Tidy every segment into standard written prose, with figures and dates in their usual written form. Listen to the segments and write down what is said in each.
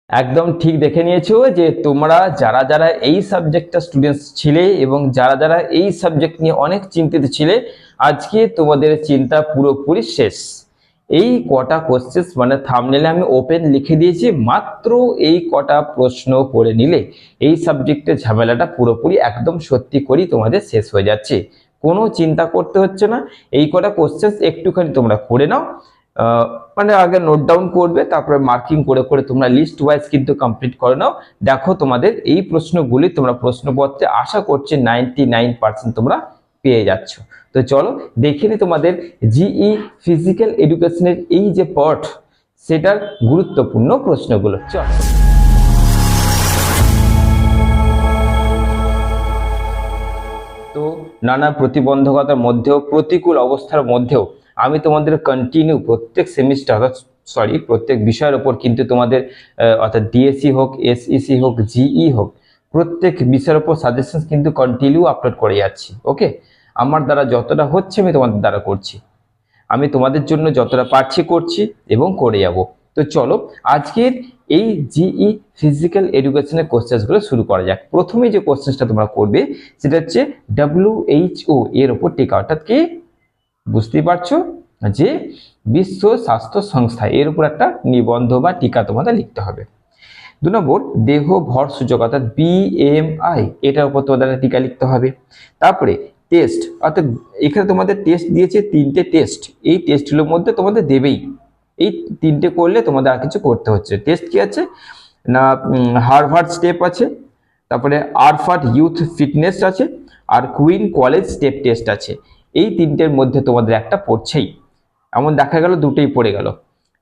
একদম ঠিক দেখে নিয়েছো যে তোমরা যারা যারা এই সাবজেক্টটা স্টুডেন্টস ছিলে এবং যারা যারা এই সাবজেক্ট নিয়ে অনেক চিন্তিত ছিলে, আজকে তোমাদের চিন্তা পুরোপুরি শেষ। এই কটা কোশ্চেন মানে থাম্বনেলে আমি ওপেন লিখে দিয়েছি, মাত্র এই কটা প্রশ্ন করে নিলে এই সাবজেক্টের ঝামেলাটা পুরোপুরি একদম সত্যি করেই তোমাদের শেষ হয়ে যাচ্ছে। কোনো চিন্তা করতে হচ্ছে না। এই কটা কোশ্চেন একটুখানি তোমরা করে নাও, মানে আগে নোট ডাউন করবে, তারপরে মার্কিং করে করে তোমরা লিস্ট ওয়াইজ কিন্তু কমপ্লিট করে নাও। দেখো তোমাদের এই প্রশ্নগুলি তোমরা প্রশ্নপত্রে আশা করছি 99% তোমরা পেয়ে যাচ্ছ। তো চলো দেখে নি তোমাদের জিই ফিজিক্যাল এডুকেশনের এই যে পার্ট, সেটার গুরুত্বপূর্ণ প্রশ্নগুলো। চলো তো নানা প্রতিবন্ধকতার মধ্যেও, প্রতিকূল অবস্থার মধ্যেও আমি তোমাদের কন্টিনিউ প্রত্যেক সেমিস্টার প্রত্যেক বিষয়ের ওপর কিন্তু তোমাদের অর্থাৎ ডিএসসি হোক, এসইসি হোক, জিই হোক, প্রত্যেক বিষয়ের ওপর সাজেশন কিন্তু কন্টিনিউ আপলোড করে যাচ্ছি। ওকে, আমার দ্বারা যতটা হচ্ছে আমি তোমাদের দ্বারা করছি, আমি তোমাদের জন্য যতটা পারছি করছি এবং করে যাব। তো চলো আজকের এই জিই ফিজিক্যাল এডুকেশনের কোশ্চেনগুলো শুরু করা যাক। প্রথমে যে কোশ্চেনটা তোমরা করবে সেটা হচ্ছে WHO এর উপর টিকা, অর্থাৎ কি বুঝতেই পারছো যে বিশ্ব স্বাস্থ্য সংস্থা, এর উপর একটা নিবন্ধ বা টিকা তোমাদের লিখতে হবে। 2 নম্বর দেহ ভর সূচক অর্থাৎ BMI, এটার উপর তোমাদের টিকা লিখতে হবে। তারপরে টেস্ট, অর্থাৎ এখানে তোমাদের টেস্ট দিয়েছে 3টে টেস্ট, এই টেস্টগুলোর মধ্যে তোমাদের দেবেই, এই 3টে করলে তোমাদের আর কিছু করতে হচ্ছে। টেস্ট কি আছে না, হার্ভার্ড স্টেপ আছে, তারপরে আরফার্ড ইউথ ফিটনেস আছে, আর কুইন কলেজ স্টেপ টেস্ট আছে। এই 3টের মধ্যে তোমাদের একটা পড়ছেই, এমন দেখা গেল 2টেই পড়ে গেল।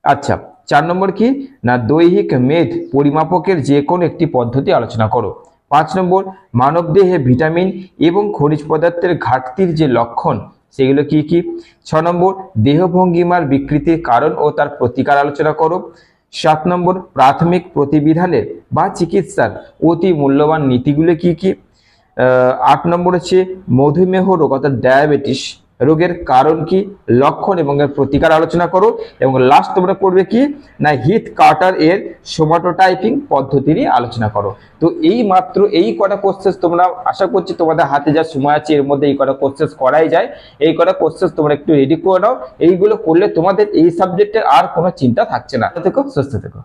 আচ্ছা, 4 নম্বর কি না দৈহিক মেদ পরিমাপকের যে কোনো একটি পদ্ধতি আলোচনা করো। 5 নম্বর মানবদেহে ভিটামিন এবং খনিজ পদার্থের ঘাটতির যে লক্ষণ সেগুলো কি কি। 6 নম্বর দেহভঙ্গিমার বিকৃতির কারণ ও তার প্রতিকার আলোচনা করো। 7 নম্বর প্রাথমিক প্রতিবিধানের বা চিকিৎসার অতি মূল্যবান নীতিগুলো কি কি। 8 নম্বর হচ্ছে মধুমেহ রোগ অর্থাৎ ডায়াবেটিস রোগের কারণ কি, লক্ষণ এবং এর প্রতিকার আলোচনা করো। এবং লাস্ট তোমরা করবে কি না হিথ কার্টার এর সোমাটোটাইপিং পদ্ধতি নিয়ে আলোচনা করো। তো এই মাত্র এই কটা কোশ্চেন তোমরা, আশা করছি তোমাদের হাতে যা সময় আছে এর মধ্যে এই কটা কোশ্চেন করাই যায়। এই কটা কোশ্চেন তোমরা একটু রেডি করে নাও, এইগুলো করলে তোমাদের এই সাবজেক্টের আর কোনো চিন্তা থাকছে না। দেখো সুস্থ থেকো।